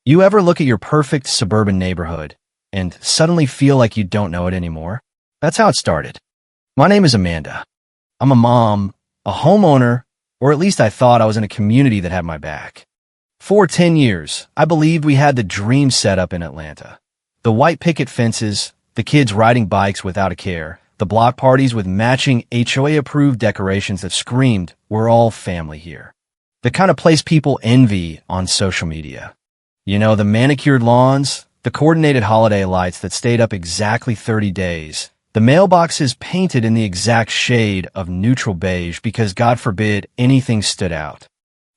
You ever look at your perfect suburban neighborhood and suddenly feel like you don't know it anymore? That's how it started. My name is Amanda. I'm a mom, a homeowner, or at least I thought I was in a community that had my back. For 10 years, I believed we had the dream setup in Atlanta. The white picket fences, the kids riding bikes without a care, the block parties with matching HOA-approved decorations that screamed, "We're all family here." The kind of place people envy on social media. You know, the manicured lawns, the coordinated holiday lights that stayed up exactly 30 days, the mailboxes painted in the exact shade of neutral beige because, God forbid, anything stood out.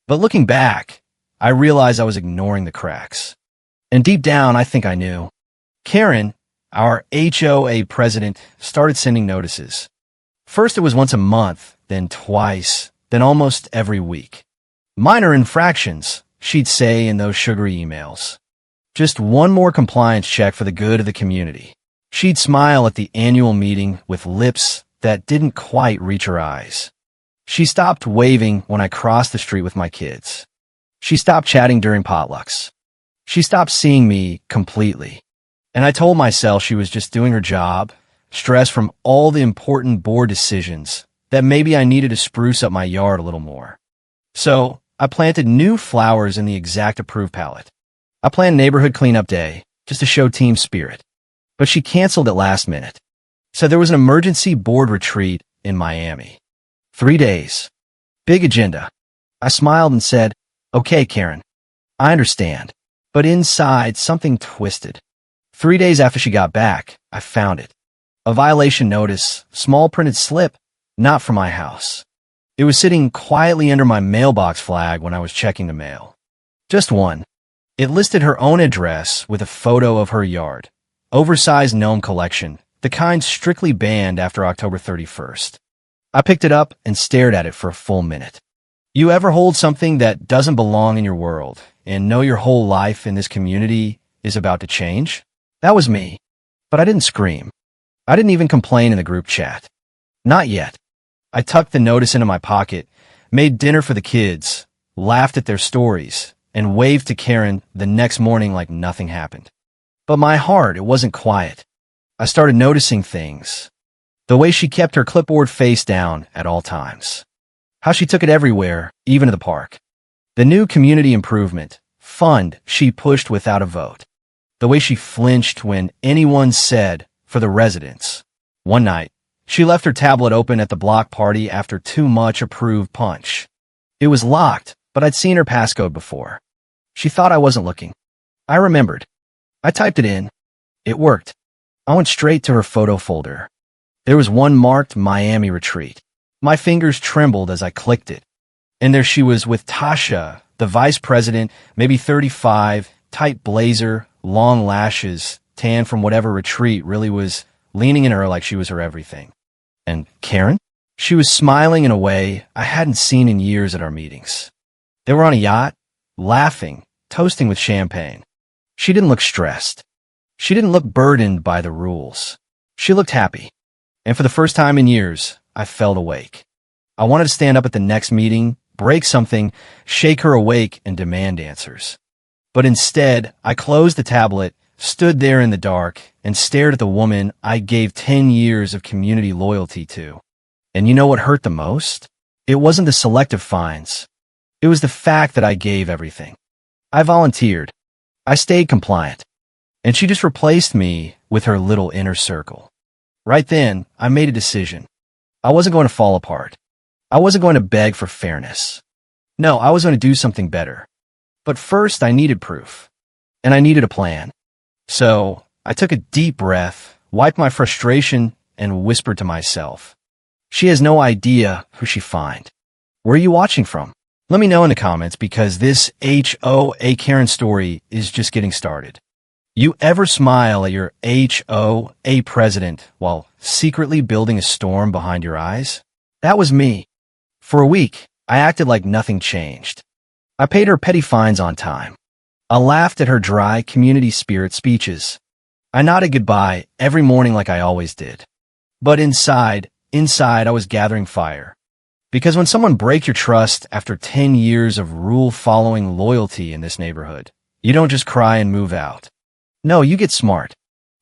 But looking back, I realized I was ignoring the cracks. And deep down, I think I knew. Karen, our HOA president, started sending notices. First it was once a month, then twice, then almost every week. Minor infractions, she'd say in those sugary emails. Just one more compliance check for the good of the community. She'd smile at the annual meeting with lips that didn't quite reach her eyes. She stopped waving when I crossed the street with my kids. She stopped chatting during potlucks. She stopped seeing me completely. And I told myself she was just doing her job, stressed from all the important board decisions, that maybe I needed to spruce up my yard a little more. So I planted new flowers in the exact approved palette. I planned neighborhood cleanup day just to show team spirit. But she canceled it last minute. So there was an emergency board retreat in Miami. 3 days. Big agenda. I smiled and said, "Okay, Karen, I understand." But inside, something twisted. 3 days after she got back, I found it. A violation notice, small printed slip, not from my house. It was sitting quietly under my mailbox flag when I was checking the mail. Just one. It listed her own address with a photo of her yard. Oversized gnome collection, the kind strictly banned after October 31st. I picked it up and stared at it for a full minute. You ever hold something that doesn't belong in your world and know your whole life in this community is about to change? That was me. But I didn't scream. I didn't even complain in the group chat. Not yet. I tucked the notice into my pocket, made dinner for the kids, laughed at their stories, and waved to Karen the next morning like nothing happened. But my heart, it wasn't quiet. I started noticing things. The way she kept her clipboard face down at all times. How she took it everywhere, even to the park. The new community improvement fund she pushed without a vote. The way she flinched when anyone said, "for the residents." One night, she left her tablet open at the block party after too much approved punch. It was locked, but I'd seen her passcode before. She thought I wasn't looking. I remembered. I typed it in. It worked. I went straight to her photo folder. There was one marked Miami Retreat. My fingers trembled as I clicked it. And there she was with Tasha, the vice president, maybe 35, tight blazer, long lashes, tan from whatever retreat really was, leaning in her like she was her everything. And Karen? She was smiling in a way I hadn't seen in years at our meetings. They were on a yacht, laughing, toasting with champagne. She didn't look stressed. She didn't look burdened by the rules. She looked happy. And for the first time in years, I felt awake. I wanted to stand up at the next meeting, break something, shake her awake, and demand answers. But instead, I closed the tablet, stood there in the dark, and stared at the woman I gave 10 years of community loyalty to. And you know what hurt the most? It wasn't the selective fines. It was the fact that I gave everything. I volunteered. I stayed compliant. And she just replaced me with her little inner circle. Right then, I made a decision. I wasn't going to fall apart. I wasn't going to beg for fairness. No, I was going to do something better. But first, I needed proof. And I needed a plan. So, I took a deep breath, wiped my frustration, and whispered to myself. She has no idea who she fined. Where are you watching from? Let me know in the comments because this HOA Karen story is just getting started. You ever smile at your HOA president while secretly building a storm behind your eyes? That was me. For a week, I acted like nothing changed. I paid her petty fines on time. I laughed at her dry community spirit speeches. I nodded goodbye every morning like I always did. But inside, I was gathering fire. Because when someone breaks your trust after 10 years of rule-following loyalty in this neighborhood, You don't just cry and move out. No, you get smart.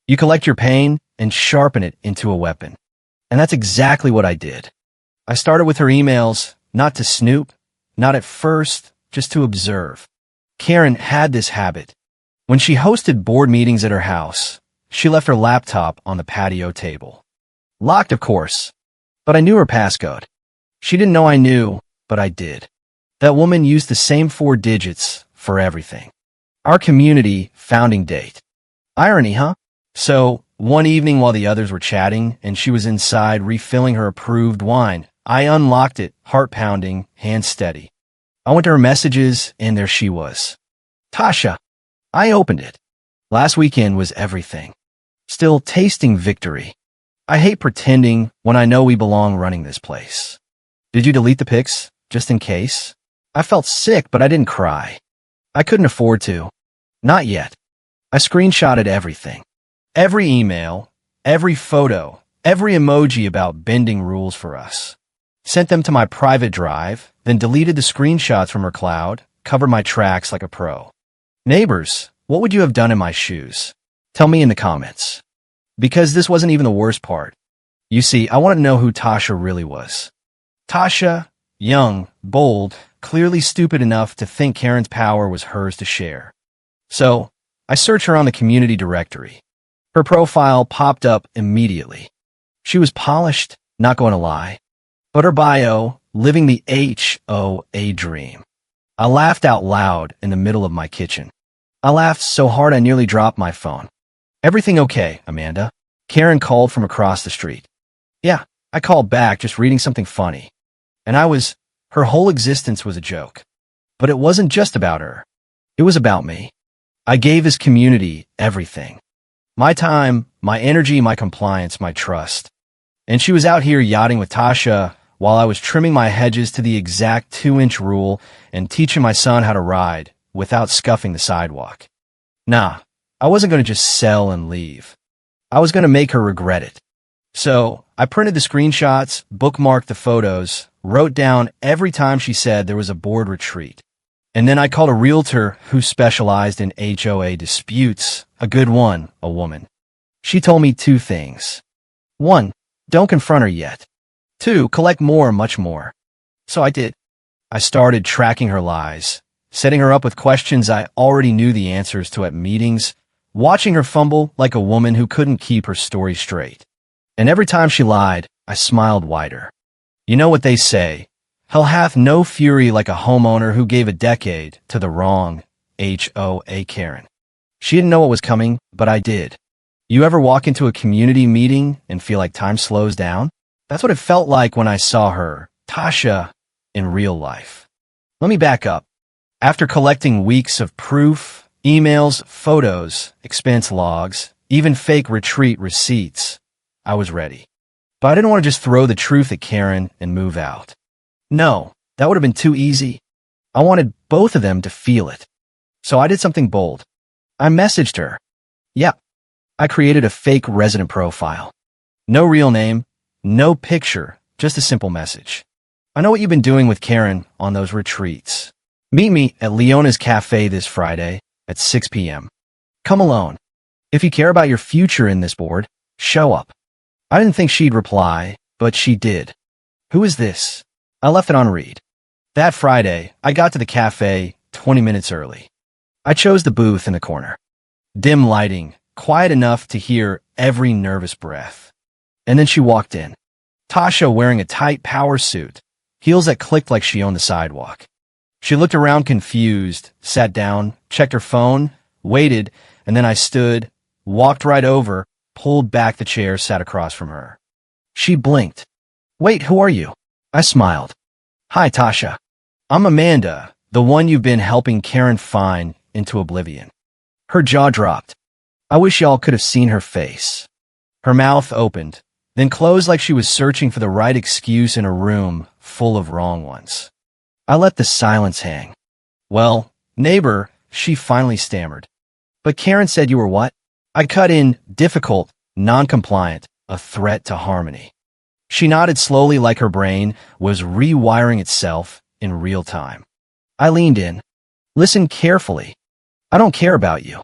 You collect your pain and sharpen it into a weapon. And that's exactly what I did. I started with her emails, not to snoop, not at first, just to observe. Karen had this habit. When she hosted board meetings at her house, she left her laptop on the patio table. Locked, of course, but I knew her passcode. She didn't know I knew, but I did. That woman used the same 4 digits for everything. Our community founding date. Irony, huh? So, one evening while the others were chatting and she was inside refilling her approved wine, I unlocked it, heart pounding, hands steady. I went to her messages and there she was. Tasha. I opened it. Last weekend was everything. Still tasting victory. I hate pretending when I know we belong running this place. Did you delete the pics, just in case? I felt sick, but I didn't cry. I couldn't afford to. Not yet. I screenshotted everything. Every email, every photo, every emoji about bending rules for us. Sent them to my private drive, then deleted the screenshots from her cloud, covered my tracks like a pro. Neighbors, what would you have done in my shoes? Tell me in the comments. Because this wasn't even the worst part. You see, I wanted to know who Tasha really was. Tasha, young, bold, clearly stupid enough to think Karen's power was hers to share. So, I searched her on the community directory. Her profile popped up immediately. She was polished, not going to lie. But her bio, living the HOA dream. I laughed out loud in the middle of my kitchen. I laughed so hard I nearly dropped my phone. Everything okay, Amanda? Karen called from across the street. Yeah, I called back just reading something funny. And her whole existence was a joke. But it wasn't just about her. It was about me. I gave this community everything. My time, my energy, my compliance, my trust. And she was out here yachting with Tasha while I was trimming my hedges to the exact 2-inch rule and teaching my son how to ride without scuffing the sidewalk. Nah, I wasn't going to just sell and leave. I was going to make her regret it. So I printed the screenshots, bookmarked the photos, wrote down every time she said there was a board retreat. And then I called a realtor who specialized in HOA disputes, a good one, a woman. She told me 2 things. 1, don't confront her yet. 2, collect more, much more. So I did. I started tracking her lies, setting her up with questions I already knew the answers to at meetings, watching her fumble like a woman who couldn't keep her story straight. And every time she lied, I smiled wider. You know what they say, hell hath no fury like a homeowner who gave a decade to the wrong HOA Karen. She didn't know what was coming, but I did. You ever walk into a community meeting and feel like time slows down? That's what it felt like when I saw her, Tasha, in real life. Let me back up. After collecting weeks of proof, emails, photos, expense logs, even fake retreat receipts, I was ready. But I didn't want to just throw the truth at Karen and move out. No, that would have been too easy. I wanted both of them to feel it. So I did something bold. I messaged her. Yep. I created a fake resident profile. No real name, no picture, just a simple message. I know what you've been doing with Karen on those retreats. Meet me at Leona's Cafe this Friday at 6 p.m. Come alone. If you care about your future in this board, show up. I didn't think she'd reply, but she did. Who is this? I left it on read. That Friday, I got to the cafe 20 minutes early. I chose the booth in the corner. Dim lighting, quiet enough to hear every nervous breath. And then she walked in. Tasha wearing a tight power suit, heels that clicked like she owned the sidewalk. She looked around confused, sat down, checked her phone, waited, and then I stood, walked right over, pulled back the chair, sat across from her. She blinked. Wait, who are you? I smiled. Hi, Tasha. I'm Amanda, the one you've been helping Karen find into oblivion. Her jaw dropped. I wish y'all could have seen her face. Her mouth opened, then closed like she was searching for the right excuse in a room full of wrong ones. I let the silence hang. Well, neighbor, she finally stammered. But Karen said you were what? I cut in, difficult, non-compliant, a threat to harmony. She nodded slowly like her brain was rewiring itself in real time. I leaned in. Listen carefully. I don't care about you.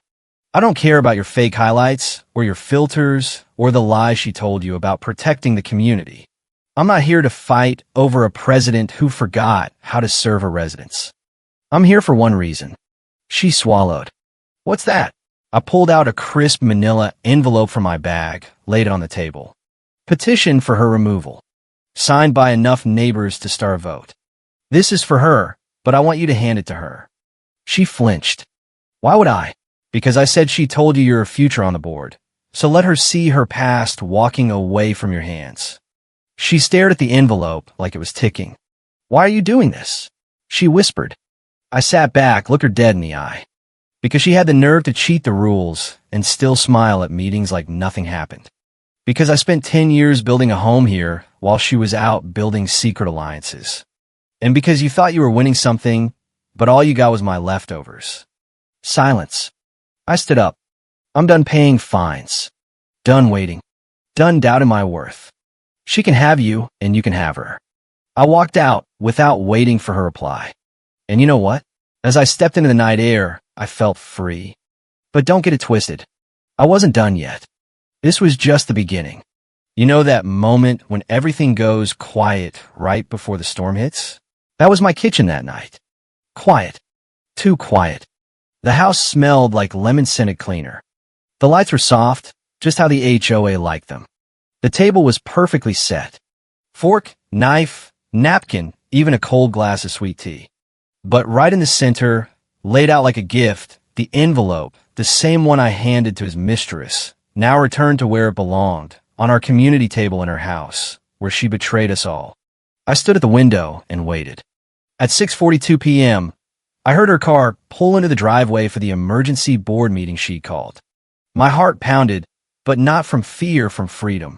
I don't care about your fake highlights or your filters or the lies she told you about protecting the community. I'm not here to fight over a president who forgot how to serve her residents. I'm here for one reason. She swallowed. What's that? I pulled out a crisp manila envelope from my bag, laid it on the table. Petition for her removal. Signed by enough neighbors to start a vote. This is for her, but I want you to hand it to her. She flinched. Why would I? Because I said she told you you're a future on the board. So let her see her past walking away from your hands. She stared at the envelope like it was ticking. Why are you doing this? She whispered. I sat back, looked her dead in the eye. Because she had the nerve to cheat the rules and still smile at meetings like nothing happened. Because I spent 10 years building a home here while she was out building secret alliances. And because you thought you were winning something, but all you got was my leftovers. Silence. I stood up. I'm done paying fines. Done waiting. Done doubting my worth. She can have you, and you can have her. I walked out without waiting for her reply. And you know what? As I stepped into the night air, I felt free. But don't get it twisted. I wasn't done yet. This was just the beginning. You know that moment when everything goes quiet right before the storm hits? That was my kitchen that night. Quiet. Too quiet. The house smelled like lemon-scented cleaner. The lights were soft, just how the HOA liked them. The table was perfectly set. Fork, knife, napkin, even a cold glass of sweet tea. But right in the center, laid out like a gift, the envelope, the same one I handed to his mistress, now returned to where it belonged, on our community table in her house, where she betrayed us all. I stood at the window and waited. At 6:42 p.m., I heard her car pull into the driveway for the emergency board meeting she called. My heart pounded, but not from fear, from freedom.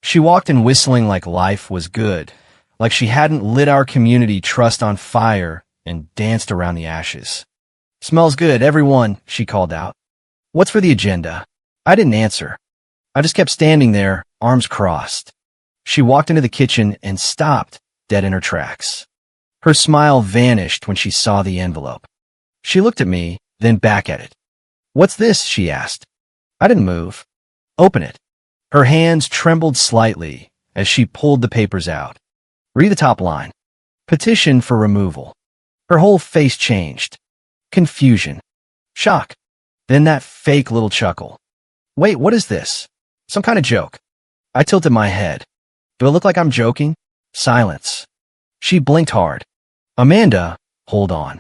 She walked in whistling like life was good, like she hadn't lit our community trust on fire and danced around the ashes. Smells good, everyone, she called out. What's for the agenda? I didn't answer. I just kept standing there, arms crossed. She walked into the kitchen and stopped, dead in her tracks. Her smile vanished when she saw the envelope. She looked at me, then back at it. What's this? She asked. I didn't move. Open it. Her hands trembled slightly as she pulled the papers out. Read the top line. Petition for removal. Her whole face changed. Confusion. Shock. Then that fake little chuckle. Wait, what is this? Some kind of joke. I tilted my head. Do I look like I'm joking? Silence. She blinked hard. Amanda, hold on.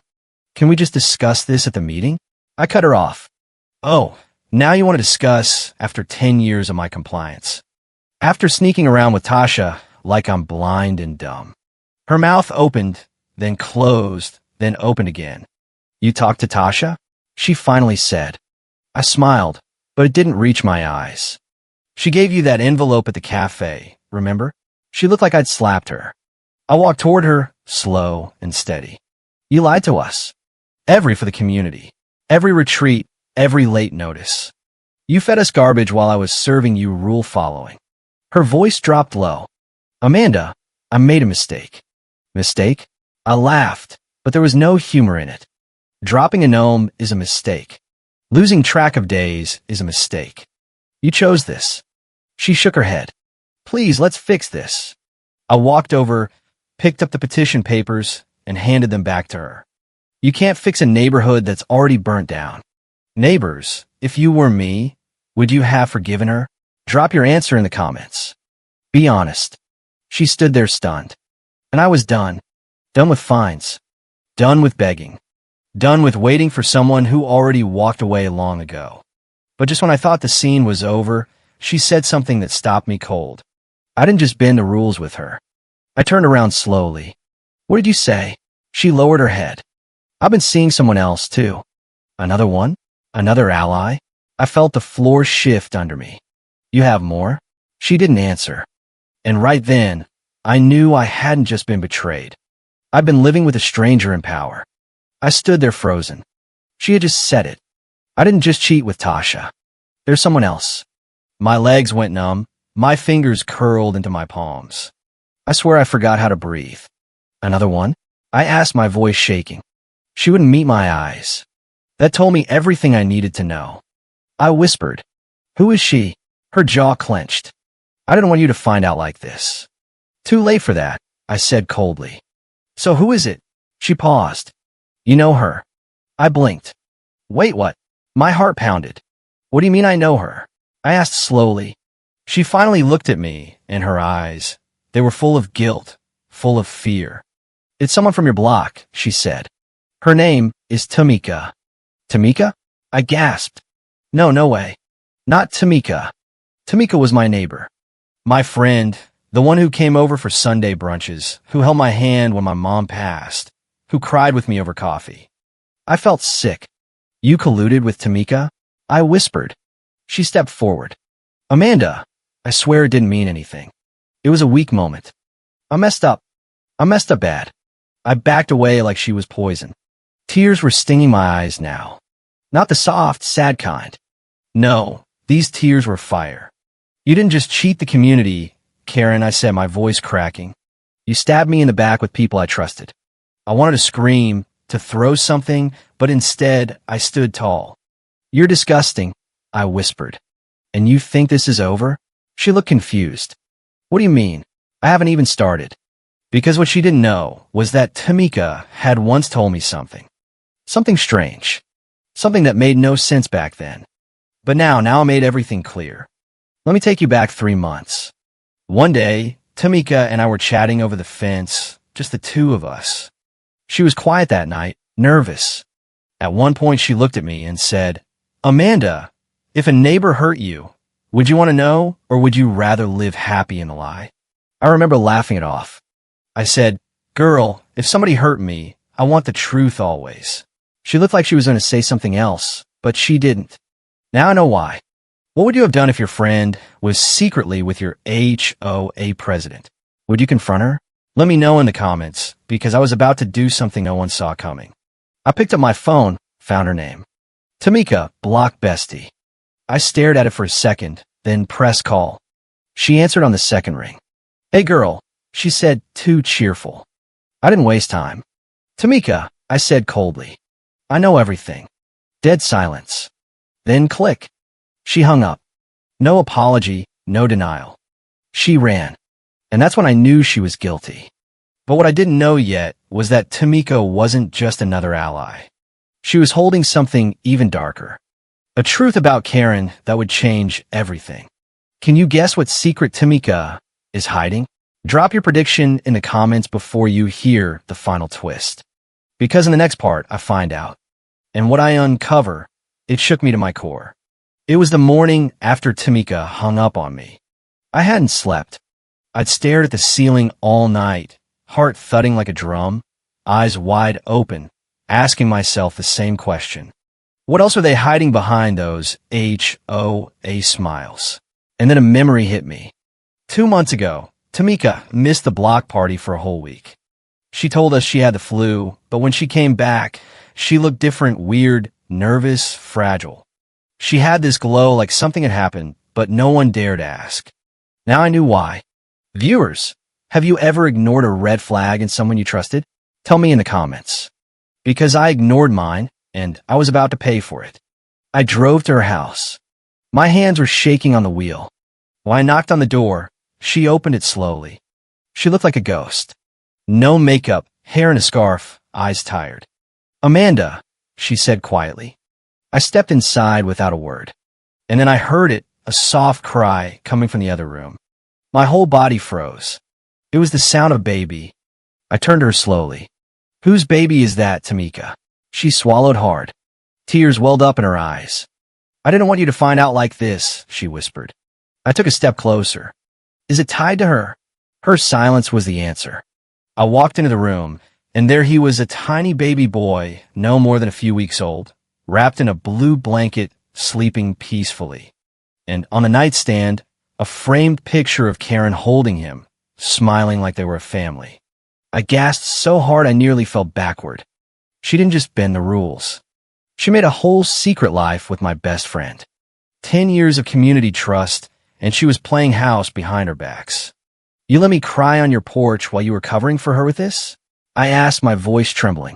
Can we just discuss this at the meeting? I cut her off. Oh, now you want to discuss after 10 years of my compliance. After sneaking around with Tasha like I'm blind and dumb. Her mouth opened, then closed, then opened again. You talked to Tasha? She finally said. I smiled, but it didn't reach my eyes. She gave you that envelope at the cafe, remember? She looked like I'd slapped her. I walked toward her, slow and steady. You lied to us. Every for the community. Every retreat, every late notice. You fed us garbage while I was serving you rule following. Her voice dropped low. Amanda, I made a mistake. Mistake? I laughed, but there was no humor in it. Dropping a gnome is a mistake. Losing track of days is a mistake. You chose this. She shook her head. Please, let's fix this. I walked over, picked up the petition papers, and handed them back to her. You can't fix a neighborhood that's already burnt down. Neighbors, if you were me, would you have forgiven her? Drop your answer in the comments. Be honest. She stood there stunned. And I was done. Done with fines. Done with begging. Done with waiting for someone who already walked away long ago. But just when I thought the scene was over, she said something that stopped me cold. I didn't just bend the rules with her. I turned around slowly. What did you say? She lowered her head. I've been seeing someone else, too. Another one? Another ally? I felt the floor shift under me. You have more? She didn't answer. And right then, I knew I hadn't just been betrayed. I'd been living with a stranger in power. I stood there frozen. She had just said it. I didn't just cheat with Tasha. There's someone else. My legs went numb. My fingers curled into my palms. I swear I forgot how to breathe. Another one? I asked, my voice shaking. She wouldn't meet my eyes. That told me everything I needed to know. I whispered, "Who is she?" Her jaw clenched. "I didn't want you to find out like this." "Too late for that," I said coldly. "So who is it?" She paused. "You know her." I blinked. "Wait, what?" My heart pounded. "What do you mean I know her?" I asked slowly. She finally looked at me, and her eyes, they were full of guilt, full of fear. "It's someone from your block," she said. "Her name is Tamika." "Tamika?" I gasped. No way. Not Tamika. Tamika was my neighbor. My friend, the one who came over for Sunday brunches, who held my hand when my mom passed, who cried with me over coffee. I felt sick. "You colluded with Tamika?" I whispered. She stepped forward. "Amanda." I swear it didn't mean anything. It was a weak moment. I messed up. I messed up bad. I backed away like she was poison. Tears were stinging my eyes now. Not the soft, sad kind. No, these tears were fire. "You didn't just cheat the community, Karen," I said, my voice cracking. "You stabbed me in the back with people I trusted." I wanted to scream, to throw something, but instead I stood tall. "You're disgusting," I whispered. "And you think this is over?" She looked confused. "What do you mean? I haven't even started." Because what she didn't know was that Tamika had once told me something. Something strange. Something that made no sense back then. But now I made everything clear. Let me take you back 3 months. One day, Tamika and I were chatting over the fence, just the two of us. She was quiet that night, nervous. At one point, she looked at me and said, "Amanda, if a neighbor hurt you, would you want to know, or would you rather live happy in a lie?" I remember laughing it off. I said, "Girl, if somebody hurt me, I want the truth always." She looked like she was going to say something else, but she didn't. Now I know why. What would you have done if your friend was secretly with your HOA president? Would you confront her? Let me know in the comments, because I was about to do something no one saw coming. I picked up my phone, found her name. Tamika, block bestie. I stared at it for a second, then pressed call. She answered on the second ring. "Hey girl," she said, too cheerful. I didn't waste time. "Tamika," I said coldly. "I know everything." Dead silence. Then click. She hung up. No apology, no denial. She ran. And that's when I knew she was guilty. But what I didn't know yet was that Tamika wasn't just another ally. She was holding something even darker. A truth about Karen that would change everything. Can you guess what secret Tamika is hiding? Drop your prediction in the comments before you hear the final twist. Because in the next part, I find out. And what I uncover, it shook me to my core. It was the morning after Tamika hung up on me. I hadn't slept. I'd stared at the ceiling all night, heart thudding like a drum, eyes wide open, asking myself the same question. What else are they hiding behind those HOA smiles? And then a memory hit me. 2 months ago, Tamika missed the block party for a whole week. She told us she had the flu, but when she came back, she looked different, weird, nervous, fragile. She had this glow like something had happened, but no one dared ask. Now I knew why. Viewers, have you ever ignored a red flag in someone you trusted? Tell me in the comments. Because I ignored mine, and I was about to pay for it. I drove to her house. My hands were shaking on the wheel. When I knocked on the door, she opened it slowly. She looked like a ghost. No makeup, hair in a scarf, eyes tired. "Amanda," she said quietly. I stepped inside without a word. And then I heard it, a soft cry coming from the other room. My whole body froze. It was the sound of baby. I turned to her slowly. "Whose baby is that, Tamika?" She swallowed hard. Tears welled up in her eyes. "I didn't want you to find out like this," she whispered. I took a step closer. "Is it tied to her?" Her silence was the answer. I walked into the room, and there he was, a tiny baby boy, no more than a few weeks old, wrapped in a blue blanket, sleeping peacefully. And on the nightstand, a framed picture of Karen holding him, smiling like they were a family. I gasped so hard I nearly fell backward. She didn't just bend the rules. She made a whole secret life with my best friend. 10 years of community trust, and she was playing house behind our backs. "You let me cry on your porch while you were covering for her with this?" I asked, my voice trembling.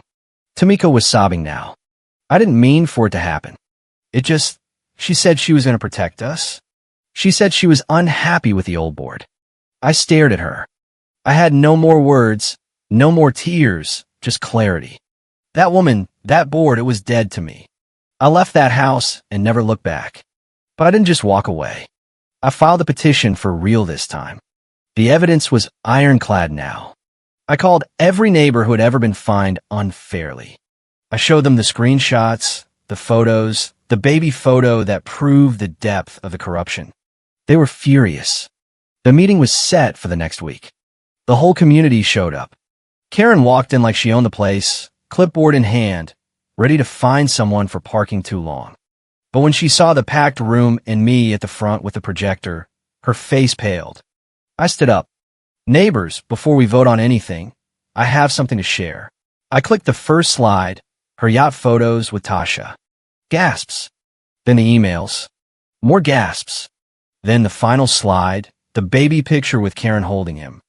Tamika was sobbing now. I didn't mean for it to happen. She said she was going to protect us. She said she was unhappy with the old board. I stared at her. I had no more words, no more tears, just clarity. That woman, that board, it was dead to me. I left that house and never looked back. But I didn't just walk away. I filed a petition for real this time. The evidence was ironclad now. I called every neighbor who had ever been fined unfairly. I showed them the screenshots, the photos, the baby photo that proved the depth of the corruption. They were furious. The meeting was set for the next week. The whole community showed up. Karen walked in like she owned the place, clipboard in hand, ready to fine someone for parking too long. But when she saw the packed room and me at the front with the projector, her face paled. I stood up. Neighbors, before we vote on anything, I have something to share. I clicked the first slide, her yacht photos with Tasha. Gasps. Then the emails. More gasps. Then the final slide, the baby picture with Karen holding him.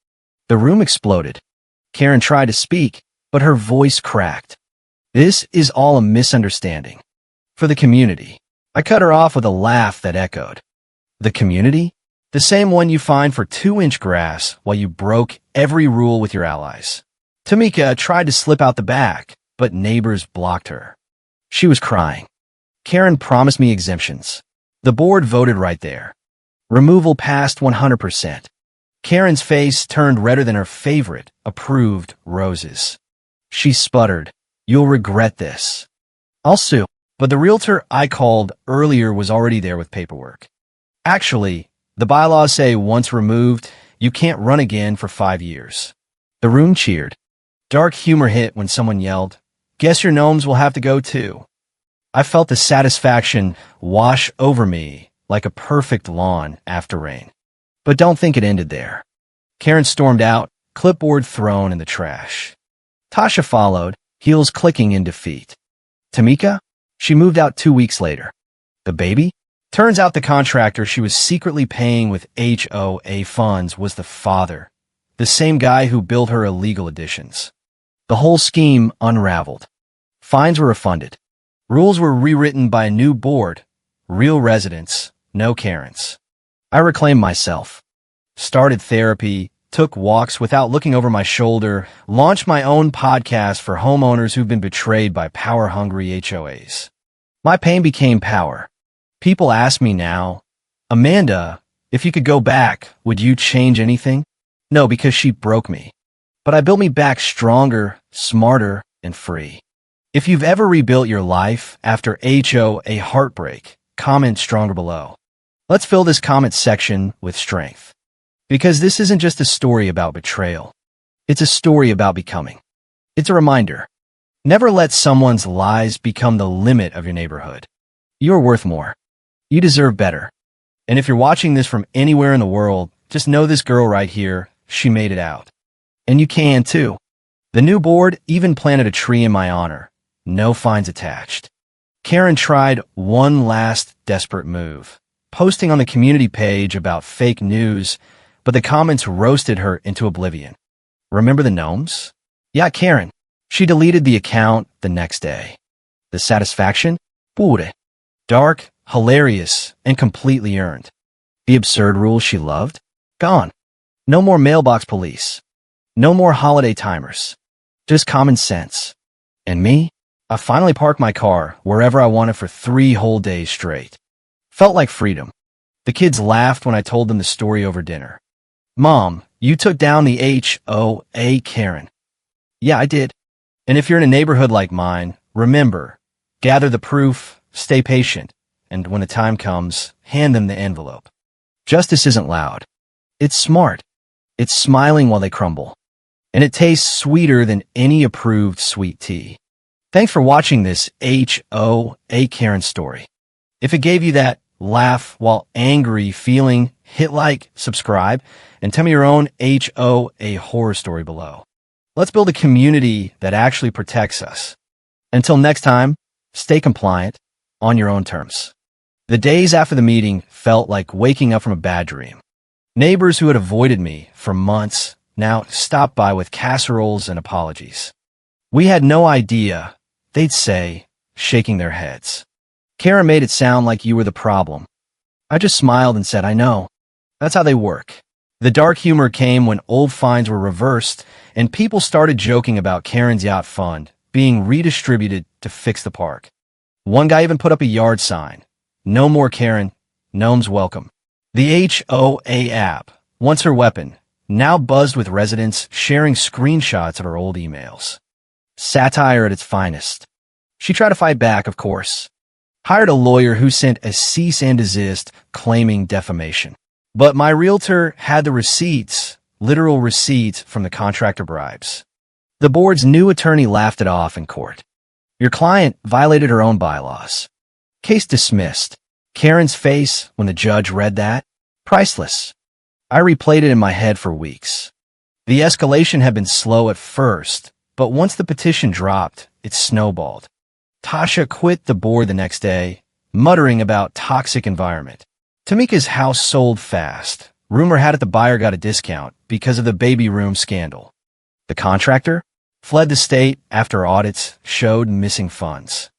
The room exploded. Karen tried to speak, but her voice cracked. This is all a misunderstanding. For the community. I cut her off with a laugh that echoed. The community? The same one you fined for 2-inch grass while you broke every rule with your allies. Tamika tried to slip out the back, but neighbors blocked her. She was crying. Karen promised me exemptions. The board voted right there. Removal passed 100%. Karen's face turned redder than her favorite, approved roses. She sputtered, "You'll regret this." "I'll sue." But the realtor I called earlier was already there with paperwork. Actually, the bylaws say once removed, you can't run again for 5 years. The room cheered. Dark humor hit when someone yelled, "Guess your gnomes will have to go too." I felt the satisfaction wash over me like a perfect lawn after rain. But don't think it ended there. Karen stormed out, clipboard thrown in the trash. Tasha followed, heels clicking in defeat. Tamika? She moved out 2 weeks later. The baby? Turns out the contractor she was secretly paying with HOA funds was the father, the same guy who billed her illegal additions. The whole scheme unraveled. Fines were refunded. Rules were rewritten by a new board. Real residents, no Karens. I reclaimed myself. Started therapy, took walks without looking over my shoulder, launched my own podcast for homeowners who've been betrayed by power-hungry HOAs. My pain became power. People ask me now, "Amanda, if you could go back, would you change anything?" No, because she broke me. But I built me back stronger, smarter, and free. If you've ever rebuilt your life after HOA heartbreak, comment stronger below. Let's fill this comment section with strength. Because this isn't just a story about betrayal. It's a story about becoming. It's a reminder. Never let someone's lies become the limit of your neighborhood. You're worth more. You deserve better. And if you're watching this from anywhere in the world, just know this girl right here, she made it out. And you can too. The new board even planted a tree in my honor. No fines attached. Karen tried one last desperate move, posting on the community page about fake news, but the comments roasted her into oblivion. Remember the gnomes? Yeah, Karen. She deleted the account the next day. The satisfaction? Pure. Dark, hilarious, and completely earned. The absurd rules she loved? Gone. No more mailbox police. No more holiday timers. Just common sense. And me? I finally parked my car wherever I wanted for 3 whole days straight. Felt like freedom. The kids laughed when I told them the story over dinner. "Mom, you took down the HOA Karen." Yeah, I did. And if you're in a neighborhood like mine, remember, gather the proof, stay patient, and when the time comes, hand them the envelope. Justice isn't loud. It's smart. It's smiling while they crumble. And it tastes sweeter than any approved sweet tea. Thanks for watching this HOA Karen story. If it gave you that laugh while angry feeling, hit like, subscribe, and tell me your own HOA horror story below. Let's build a community that actually protects us. Until next time, stay compliant on your own terms. The days after the meeting felt like waking up from a bad dream. Neighbors who had avoided me for months now stopped by with casseroles and apologies. "We had no idea," they'd say, shaking their heads. Karen made it sound like you were the problem. I just smiled and said, I know. That's how they work. The dark humor came when old fines were reversed and people started joking about Karen's yacht fund being redistributed to fix the park. One guy even put up a yard sign. No more Karen. Gnomes welcome. The HOA app, once her weapon, now buzzed with residents sharing screenshots of her old emails. Satire at its finest. She tried to fight back, of course. Hired a lawyer who sent a cease and desist claiming defamation. But my realtor had the receipts, literal receipts from the contractor bribes. The board's new attorney laughed it off in court. Your client violated her own bylaws. Case dismissed. Karen's face when the judge read that? Priceless. I replayed it in my head for weeks. The escalation had been slow at first, but once the petition dropped, it snowballed. Tasha quit the board the next day, muttering about toxic environment. Tamika's house sold fast. Rumor had it the buyer got a discount because of the baby room scandal. The contractor fled the state after audits showed missing funds.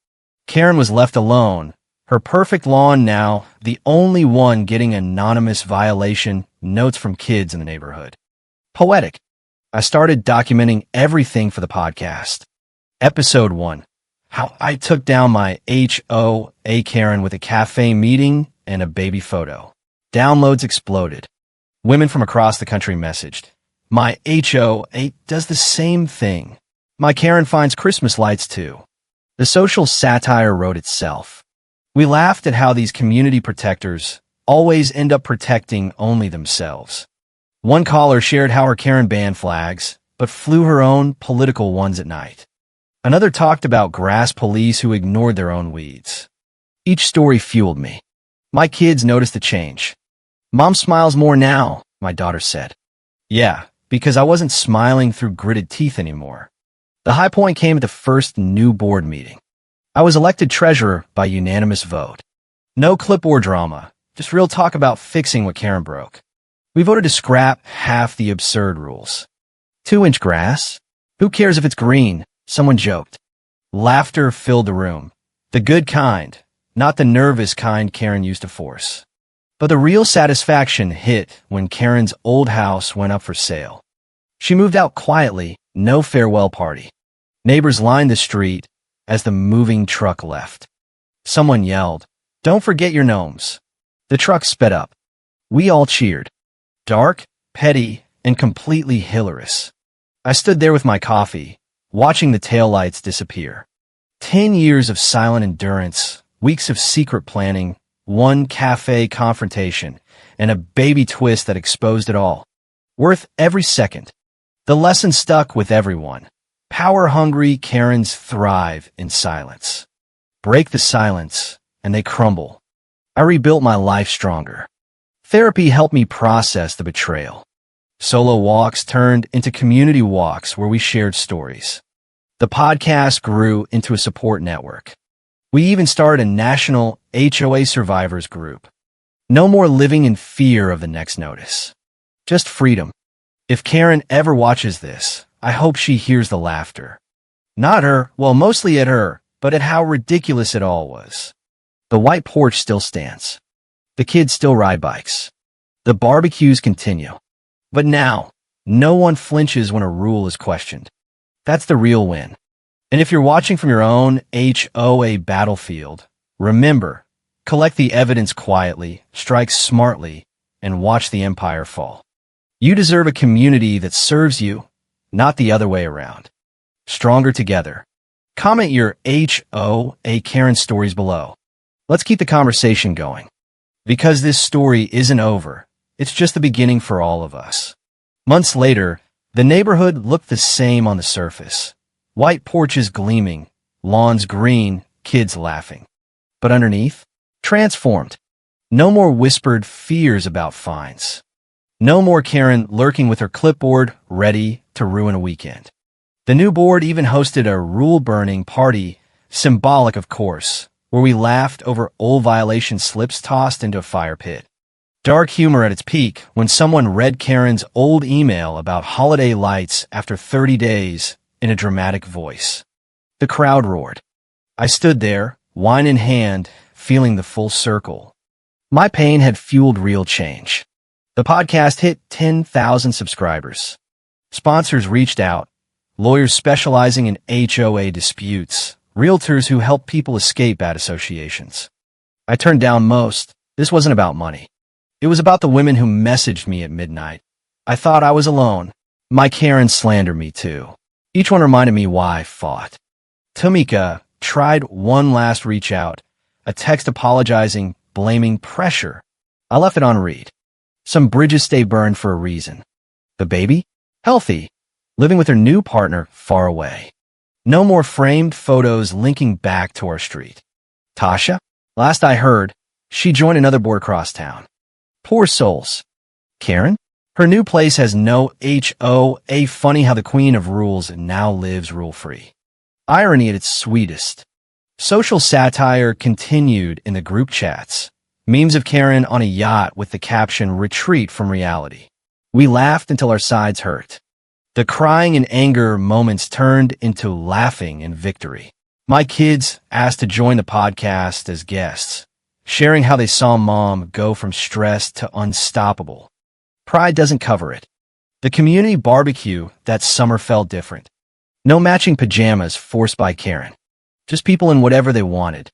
Karen was left alone. Her perfect lawn now, the only one getting anonymous violation notes from kids in the neighborhood. Poetic. I started documenting everything for the podcast. Episode 1. How I took down my HOA Karen with a cafe meeting and a baby photo. Downloads exploded. Women from across the country messaged. My HOA does the same thing. My Karen finds Christmas lights too. The social satire wrote itself. We laughed at how these community protectors always end up protecting only themselves. One caller shared how her Karen banned flags, but flew her own political ones at night. Another talked about grass police who ignored their own weeds. Each story fueled me. My kids noticed the change. Mom smiles more now, my daughter said. Yeah, because I wasn't smiling through gritted teeth anymore. The high point came at the first new board meeting. I was elected treasurer by unanimous vote. No clipboard drama, just real talk about fixing what Karen broke. We voted to scrap half the absurd rules. 2-inch grass? Who cares if it's green? Someone joked. Laughter filled the room. The good kind, not the nervous kind Karen used to force. But the real satisfaction hit when Karen's old house went up for sale. She moved out quietly, no farewell party. Neighbors lined the street as the moving truck left. Someone yelled, "Don't forget your gnomes." The truck sped up. We all cheered. Dark, petty, and completely hilarious. I stood there with my coffee, watching the taillights disappear. 10 years of silent endurance, weeks of secret planning, one cafe confrontation, and a baby twist that exposed it all. Worth every second. The lesson stuck with everyone. Power-hungry Karens thrive in silence. Break the silence, and they crumble. I rebuilt my life stronger. Therapy helped me process the betrayal. Solo walks turned into community walks where we shared stories. The podcast grew into a support network. We even started a national HOA survivors group. No more living in fear of the next notice. Just freedom. If Karen ever watches this, I hope she hears the laughter. Not her, well, mostly at her, but at how ridiculous it all was. The white porch still stands. The kids still ride bikes. The barbecues continue. But now, no one flinches when a rule is questioned. That's the real win. And if you're watching from your own HOA battlefield, remember, collect the evidence quietly, strike smartly, and watch the empire fall. You deserve a community that serves you, not the other way around. Stronger together. Comment your HOA Karen stories below. Let's keep the conversation going. Because this story isn't over, it's just the beginning for all of us. Months later, the neighborhood looked the same on the surface. White porches gleaming, lawns green, kids laughing. But underneath, transformed. No more whispered fears about fines. No more Karen lurking with her clipboard, ready to ruin a weekend. The new board even hosted a rule-burning party, symbolic of course, where we laughed over old violation slips tossed into a fire pit. Dark humor at its peak when someone read Karen's old email about holiday lights after 30 days in a dramatic voice. The crowd roared. I stood there, wine in hand, feeling the full circle. My pain had fueled real change. The podcast hit 10,000 subscribers. Sponsors reached out, lawyers specializing in HOA disputes, realtors who help people escape bad associations. I turned down most. This wasn't about money. It was about the women who messaged me at midnight. I thought I was alone. My Karens slandered me too. Each one reminded me why I fought. Tamika tried one last reach out, a text apologizing, blaming pressure. I left it on read. Some bridges stay burned for a reason. The baby? Healthy. Living with her new partner far away. No more framed photos linking back to our street. Tasha? Last I heard, she joined another board across town. Poor souls. Karen? Her new place has no HOA. Funny how the queen of rules now lives rule-free. Irony at its sweetest. Social satire continued in the group chats. Memes of Karen on a yacht with the caption, "Retreat from reality." We laughed until our sides hurt. The crying and anger moments turned into laughing and victory. My kids asked to join the podcast as guests, sharing how they saw Mom go from stressed to unstoppable. Pride doesn't cover it. The community barbecue that summer felt different. No matching pajamas forced by Karen. Just people in whatever they wanted.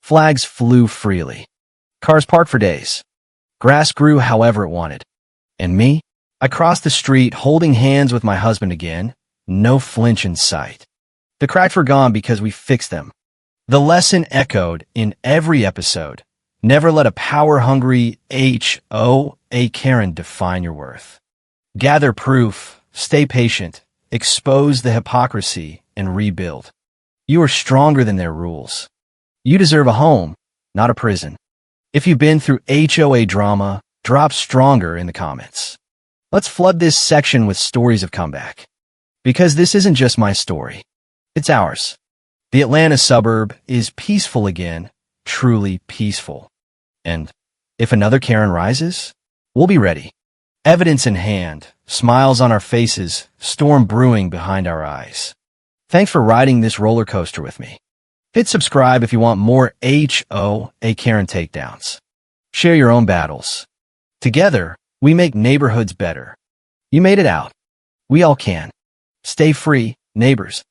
Flags flew freely. Cars parked for days. Grass grew however it wanted. And me? I crossed the street holding hands with my husband again. No flinch in sight. The cracks were gone because we fixed them. The lesson echoed in every episode. Never let a power-hungry HOA Karen define your worth. Gather proof, stay patient, expose the hypocrisy, and rebuild. You are stronger than their rules. You deserve a home, not a prison. If you've been through HOA drama, drop stronger in the comments. Let's flood this section with stories of comeback. Because this isn't just my story. It's ours. The Atlanta suburb is peaceful again, truly peaceful. And if another Karen rises, we'll be ready. Evidence in hand, smiles on our faces, storm brewing behind our eyes. Thanks for riding this roller coaster with me. Hit subscribe if you want more HOA Karen takedowns. Share your own battles. Together, we make neighborhoods better. You made it out. We all can. Stay free, neighbors.